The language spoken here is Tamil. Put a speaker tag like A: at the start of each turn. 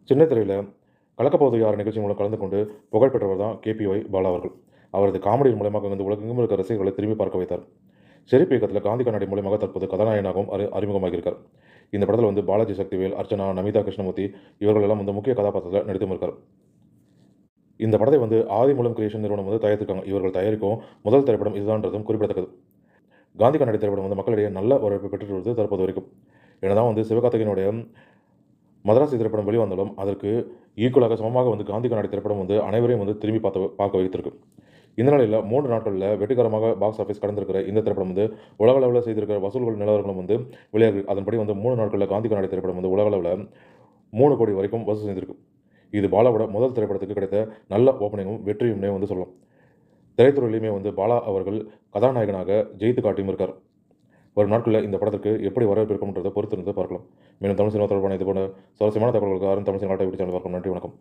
A: சின்ன திரையில கலக்கப்போவது யார் நிகழ்ச்சி மூலம் கலந்து கொண்டு புகழ் பெற்றவர் தான் கேபிஒய் பாலா அவர்கள். அவரது காமெடியின் மூலமாக வந்து உலகெங்கும் இருக்க ரசிகர்களை திரும்பி பார்க்க வைத்தார். ஷெரீப் இயக்கத்தில் காந்தி கண்ணாடி மூலமாக தற்போது கதாநாயகனாகவும் அறிமுகமாகியிருக்கார். இந்த படத்தில் வந்து பாலாஜி சக்திவேல், அர்ச்சனா, நமிதா கிருஷ்ணமூர்த்தி இவர்கள் எல்லாம் வந்து முக்கிய கதாபாத்திரத்தில் நடித்தும் இருக்கார். இந்த படத்தை வந்து ஆதிமூலம் கிரியேஷன் நிறுவனம் வந்து தயாரித்திருக்காங்க. இவர்கள் தயாரிக்கும் முதல் திரைப்படம் இதுதான்றதும் குறிப்பிடத்தக்கது. காந்தி கண்ணாடி திரைப்படம் வந்து மக்களிடையே நல்ல வரவேற்பு பெற்று வருது தற்போது வரைக்கும். என்னதான் வந்து சிவகார்த்திகேயனுடைய மதராசி திரைப்படம் வெளிவந்தாலும் அதற்கு ஈக்குவலாக சமமாக வந்து காந்தி கண்ணாடி திரைப்படம் வந்து அனைவரையும் வந்து திரும்பி பார்க்க வைத்திருக்கு. இந்த நிலையில் 3 நாட்களில் வெற்றிகரமாக பாக்ஸ் ஆஃபீஸ் கடந்திருக்கிற இந்த திரைப்படம் வந்து உலக அளவில் செய்திருக்கிற வசூல்கள் நிலவரங்களும் வந்து வெளியாகி அதன்படி வந்து 3 நாட்களில் காந்தி கண்ணாடி திரைப்படம் வந்து உலக அளவில் 3 கோடி வரைக்கும் வசூல் செய்திருக்கு. இது பாலாவோட முதல் திரைப்படத்துக்கு கிடைத்த நல்ல ஓப்பனிங்கும் வெற்றியும்னே வந்து சொல்லலாம். திரைத்துறையிலையுமே வந்து பாலா அவர்கள் கதாநாயகனாக ஜெயித்து காட்டியும் இருக்கார். வரும் நாட்களில் இந்த படத்திற்கு எப்படி வரவேற்பு இருக்கும்ன்றதை பொறுத்திருந்து பார்க்கலாம். மேலும் தமிழ் சினிமா தொடர்பான இது போன்ற சுவாரஸ்யமான தகவல்களுக்கு தமிழ் சினிமா யூடியூப் சேனல் பார்க்கலாம். நன்றி, வணக்கம்.